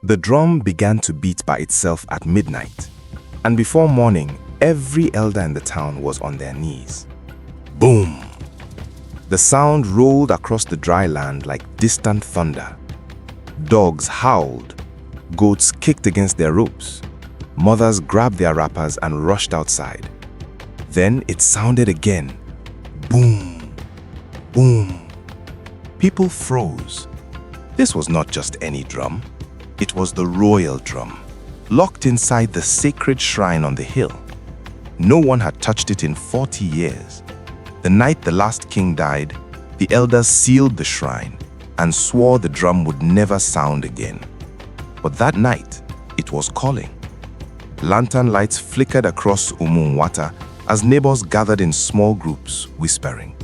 The drum began to beat by itself at midnight, and before morning, every elder in the town was on their knees. Boom! The sound rolled across the dry land like distant thunder. Dogs howled, goats kicked against their ropes, mothers grabbed their wrappers and rushed outside. Then it sounded again. Boom! Boom! People froze. This was not just any drum. It was the royal drum, locked inside the sacred shrine on the hill. No one had touched it in 40 years. The night the last king died, the elders sealed the shrine and swore the drum would never sound again. But that night, it was calling. Lantern lights flickered across Umumwata as neighbors gathered in small groups, whispering,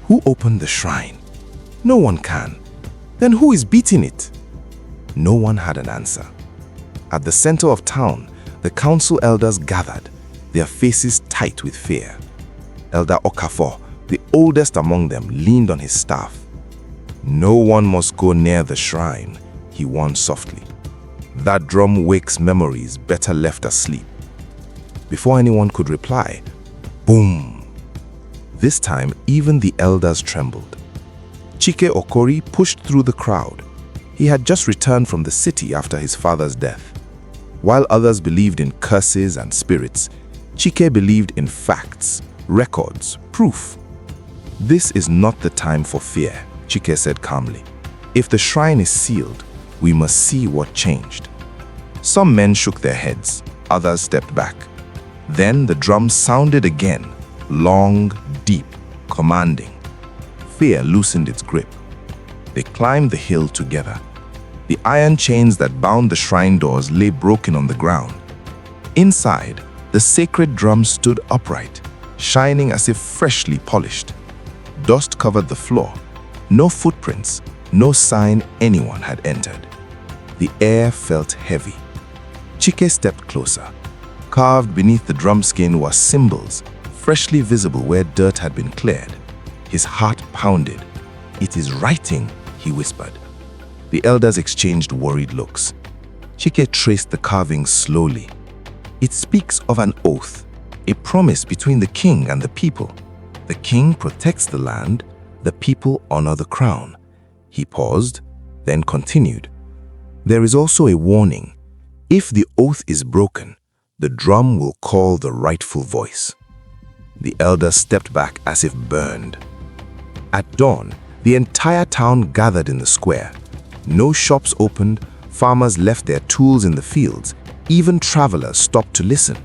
"Who opened the shrine? No one can. Then who is beating it?" No one had an answer. At the center of town, the council elders gathered, their faces tight with fear. Elder Okafor, the oldest among them, leaned on his staff. "No one must go near the shrine," he warned softly. "That drum wakes memories better left asleep." Before anyone could reply, boom! This time, even the elders trembled. Chike Okori pushed through the crowd. He had just returned from the city after his father's death. While others believed in curses and spirits, Chike believed in facts, records, proof. "This is not the time for fear," Chike said calmly. "If the shrine is sealed, we must see what changed." Some men shook their heads, others stepped back. Then the drum sounded again, long, deep, commanding. Fear loosened its grip. They climbed the hill together. The iron chains that bound the shrine doors lay broken on the ground. Inside, the sacred drum stood upright, shining as if freshly polished. Dust covered the floor. No footprints, no sign anyone had entered. The air felt heavy. Chike stepped closer. Carved beneath the drum skin were symbols, freshly visible where dirt had been cleared. His heart pounded. "It is writing," he whispered. The elders exchanged worried looks. Chike traced the carvings slowly. "It speaks of an oath, a promise between the king and the people. The king protects the land, the people honor the crown." He paused, then continued. "There is also a warning. If the oath is broken, the drum will call the rightful voice." The elders stepped back as if burned. At dawn, the entire town gathered in the square. No shops opened, farmers left their tools in the fields, even travelers stopped to listen.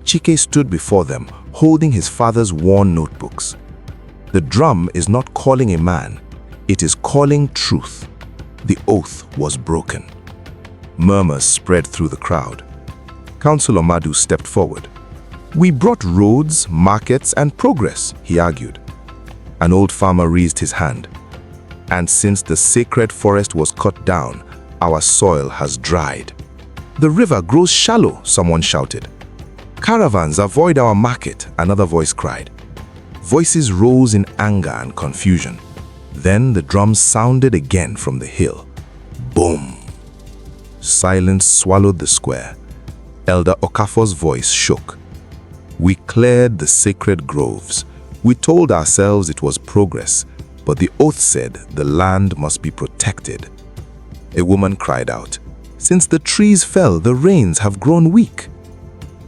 Chike stood before them, holding his father's worn notebooks. The drum is not calling a man, it is calling truth. The oath was broken. Murmurs spread through the crowd. Councillor Madu stepped forward. "We brought roads, markets, and progress," he argued. An old farmer raised his hand. "And since the sacred forest was cut down, our soil has dried." "The river grows shallow," someone shouted. "Caravans avoid our market," another voice cried. Voices rose in anger and confusion. Then the drums sounded again from the hill. Boom! Silence swallowed the square. Elder Okafor's voice shook. "We cleared the sacred groves. We told ourselves it was progress, but the oath said the land must be protected." A woman cried out, "Since the trees fell, the rains have grown weak."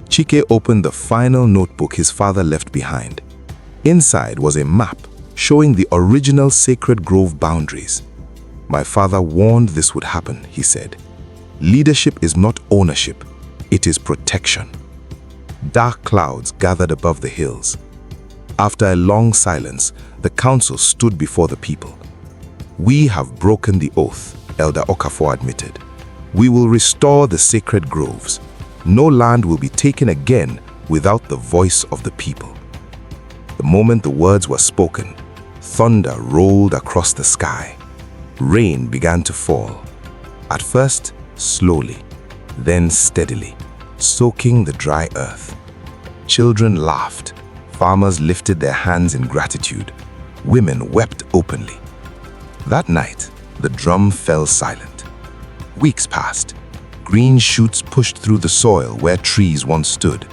Chike opened the final notebook his father left behind. Inside was a map showing the original sacred grove boundaries. "My father warned this would happen," he said. "Leadership is not ownership, it is protection." Dark clouds gathered above the hills. After a long silence, the council stood before the people. "We have broken the oath," Elder Okafor admitted. "We will restore the sacred groves. No land will be taken again without the voice of the people." The moment the words were spoken, thunder rolled across the sky. Rain began to fall. At first, slowly, then steadily, soaking the dry earth. Children laughed. Farmers lifted their hands in gratitude. Women wept openly. That night, the drum fell silent. Weeks passed. Green shoots pushed through the soil where trees once stood.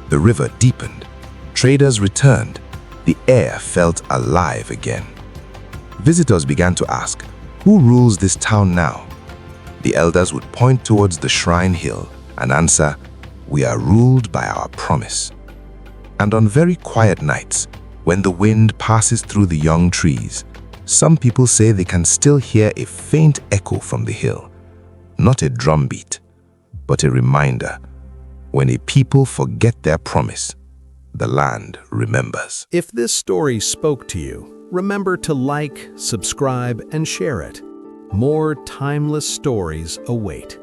The river deepened. Traders returned. The air felt alive again. Visitors began to ask, who rules this town now? The elders would point towards the shrine hill and answer, we are ruled by our promise. And on very quiet nights, when the wind passes through the young trees, some people say they can still hear a faint echo from the hill. Not a drumbeat, but a reminder. When a people forget their promise, the land remembers. If this story spoke to you, remember to like, subscribe, and share it. More timeless stories await.